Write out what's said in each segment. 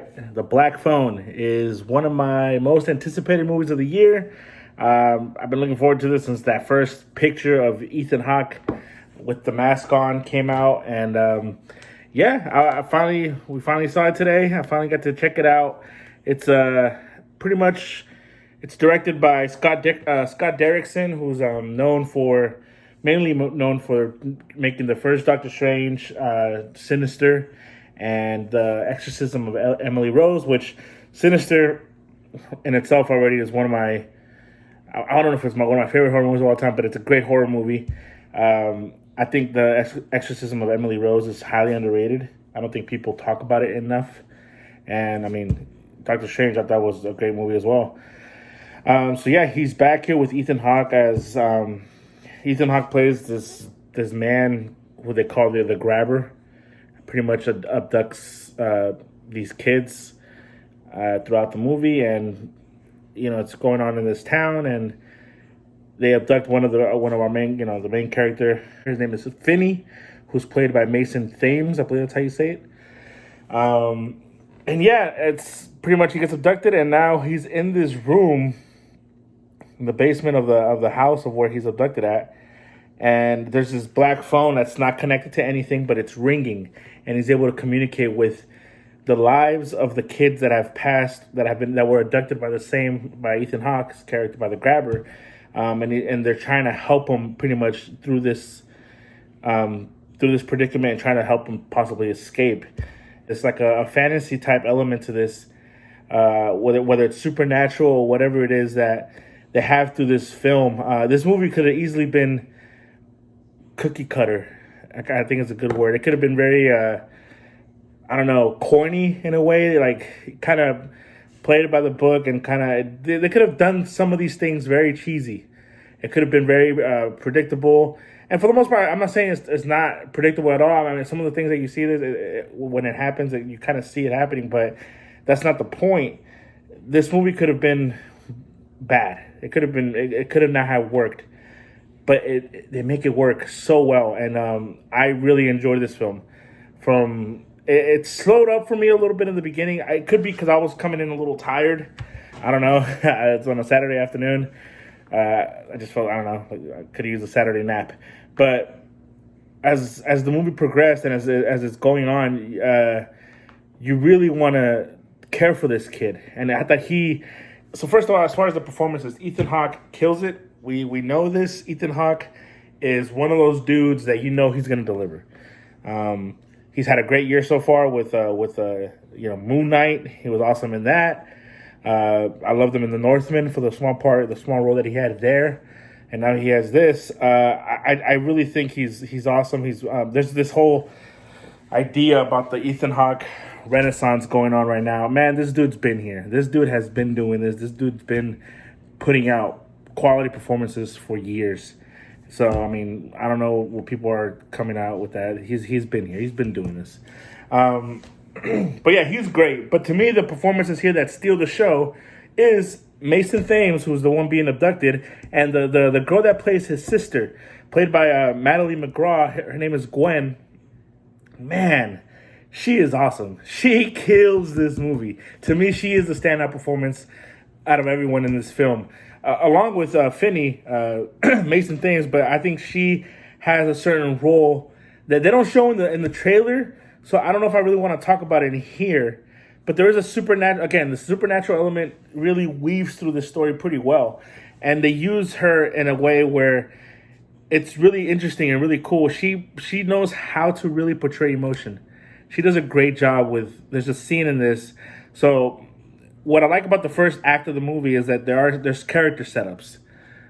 right, The Black Phone is one of my most anticipated movies of the year. I've been looking forward to this since that first picture of Ethan Hawke with the mask on came out, and we finally saw it today. I finally got to check it out. It's pretty much it's directed by Scott Derrickson, who's mainly known for making the first Doctor Strange, Sinister, and the Exorcism of Emily Rose, which Sinister in itself already is one of my, I don't know if it's one of my favorite horror movies of all time, but it's a great horror movie. I think the Exorcism of Emily Rose is highly underrated. I don't think people talk about it enough. And I mean, Doctor Strange, I thought was a great movie as well. He's back here with Ethan Hawke as Ethan Hawke plays this man who they call the Grabber. Pretty much abducts these kids throughout the movie, and it's going on in this town, and they abduct one of our main the main character. His name is Finney, who's played by Mason Thames. I believe that's how you say it. It's pretty much he gets abducted, and now he's in this room in the basement of the house of where he's abducted at. And there's this black phone that's not connected to anything, but it's ringing, and he's able to communicate with the lives of the kids that have passed, that were abducted by Ethan Hawke's character, by the Grabber, and they're trying to help him pretty much through this predicament, and trying to help him possibly escape. It's like a fantasy type element to this, whether it's supernatural or whatever it is that they have through this film. This movie could have easily been cookie cutter. I think it's a good word. It could have been very, corny in a way, like kind of played it by the book, and they could have done some of these things very cheesy. It could have been very predictable. And for the most part, I'm not saying it's not predictable at all. I mean, some of the things that you see when it happens, you kind of see it happening, but that's not the point. This movie could have been bad. It could have not have worked. But they make it work so well, and I really enjoyed this film. It slowed up for me a little bit in the beginning. It could be because I was coming in a little tired. I don't know. It's on a Saturday afternoon. I just felt, I don't know, I could have used a Saturday nap. But as the movie progressed and as it's going on, you really want to care for this kid. And I thought so first of all, as far as the performances, Ethan Hawke kills it. We know this. Ethan Hawke is one of those dudes that he's going to deliver. He's had a great year so far with Moon Knight. He was awesome in that. I loved him in The Northman for the small role that he had there, and now he has this. I really think he's awesome. There's this whole idea about the Ethan Hawke renaissance going on right now. Man, this dude's been here. This dude has been doing this. This dude's been putting out quality performances for years. So I mean, I don't know what people are coming out with that. He's been here. He's been doing this. But yeah, he's great. But to me, the performances here that steal the show is Mason Thames, who's the one being abducted, and the girl that plays his sister, played by Madeline McGraw. Her name is Gwen. Man, she is awesome. She kills this movie. To me, she is the standout performance out of everyone in this film. Along with Finney, Mason Thames, but I think she has a certain role that they don't show in the trailer, so I don't know if I really want to talk about it in here. But there is the supernatural element really weaves through the story pretty well, and they use her in a way where it's really interesting and really cool. She knows how to really portray emotion. She does a great job there's a scene in this, so. What I like about the first act of the movie is that there's character setups.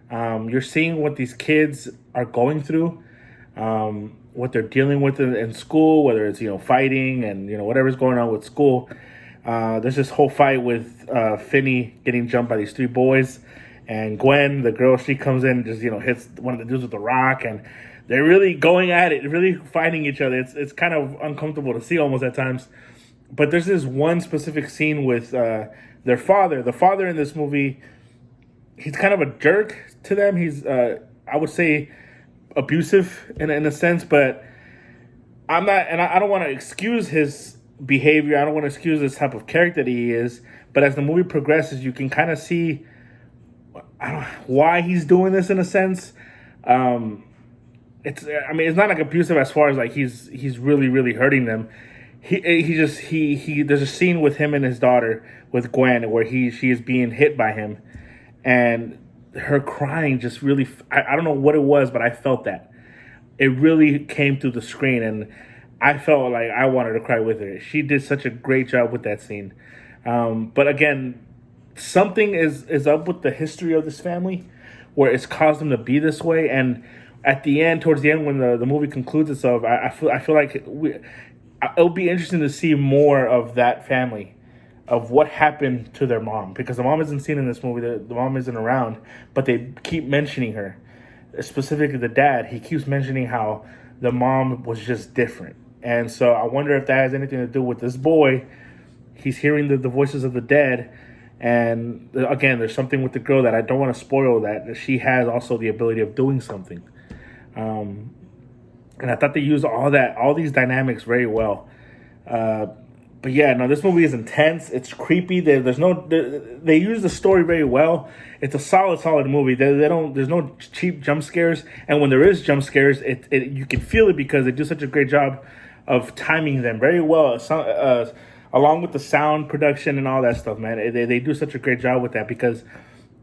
You're seeing what these kids are going through, what they're dealing with in school, whether it's fighting and whatever's going on with school. There's this whole fight with Finney getting jumped by these three boys, and Gwen, the girl, she comes in and just hits one of the dudes with the rock, and they're really going at it, really fighting each other. It's kind of uncomfortable to see almost at times. But there's this one specific scene with their father. The father in this movie, he's kind of a jerk to them. He's, I would say, abusive in a sense, but I'm not, and I don't want to excuse his behavior. I don't want to excuse this type of character that he is, but as the movie progresses, you can kind of see why he's doing this in a sense. It's not like abusive as far as like he's really really hurting them. He there's a scene with him and his daughter with Gwen where she is being hit by him, and her crying just really, I don't know what it was, but I felt that it really came through the screen, and I felt like I wanted to cry with her. She did such a great job with that scene. But again, something is up with the history of this family where it's caused them to be this way. And at the end, towards the end, when the movie concludes itself, I feel like it'll be interesting to see more of that family, of what happened to their mom, because the mom isn't seen in this movie. The mom isn't around, but they keep mentioning her. Specifically, the dad, he keeps mentioning how the mom was just different. And so I wonder if that has anything to do with this boy. He's hearing the voices of the dead. And again, there's something with the girl that I don't want to spoil, that she has also the ability of doing something. And I thought they used all these dynamics very well. But yeah, no, this movie is intense. It's creepy. They use the story very well. It's a solid movie. There's no cheap jump scares. And when there is jump scares, you can feel it because they do such a great job of timing them very well. Along with the sound production and all that stuff, man. They do such a great job with that, because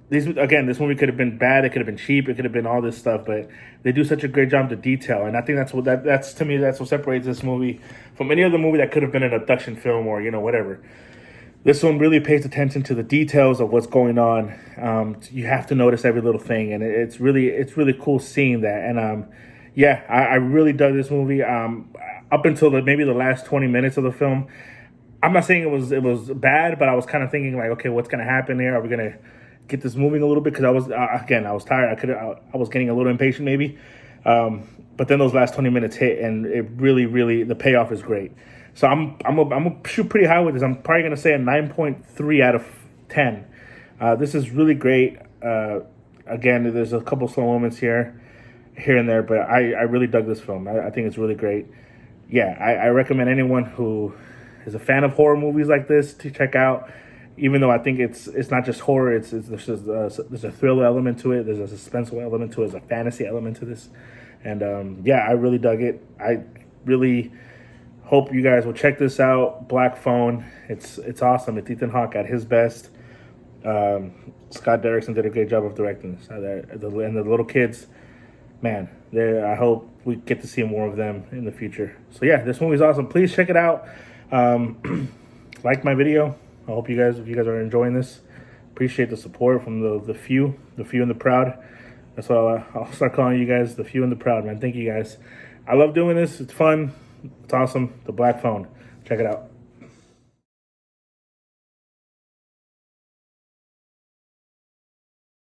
this movie could have been bad, it could have been cheap, it could have been all this stuff, but they do such a great job to detail, and I think that's to me, that's what separates this movie from any other movie that could have been an abduction film or whatever. This one really pays attention to the details of what's going on. You have to notice every little thing, and it's really cool seeing that. And yeah, I really dug this movie. Up until maybe the last 20 minutes of the film, I'm not saying it was bad, but I was kind of thinking like, okay, what's gonna happen here? Are we gonna get this moving a little bit? Because I was tired. I was getting a little impatient maybe. But then those last 20 minutes hit, and it really the payoff is great. So I'm gonna shoot pretty high with this. I'm probably gonna say a 9.3 out of 10. This is really great. Again, there's a couple slow moments here and there, but I really dug this film. I think it's really great. Yeah, I recommend anyone who is a fan of horror movies like this to check out. Even though I think it's not just horror, there's a thriller element to it, there's a suspenseful element to it, there's a fantasy element to this, and yeah, I really dug it. I really hope you guys will check this out. Black Phone, it's awesome. It's Ethan Hawke at his best. Scott Derrickson did a great job of directing this, and the little kids, man, I hope we get to see more of them in the future. So yeah, this movie's awesome. Please check it out. Like my video. I hope if you guys are enjoying this, appreciate the support from the few and the proud. That's why I'll start calling you guys the few and the proud, man. Thank you guys. I love doing this. It's fun. It's awesome. The Black Phone. Check it out.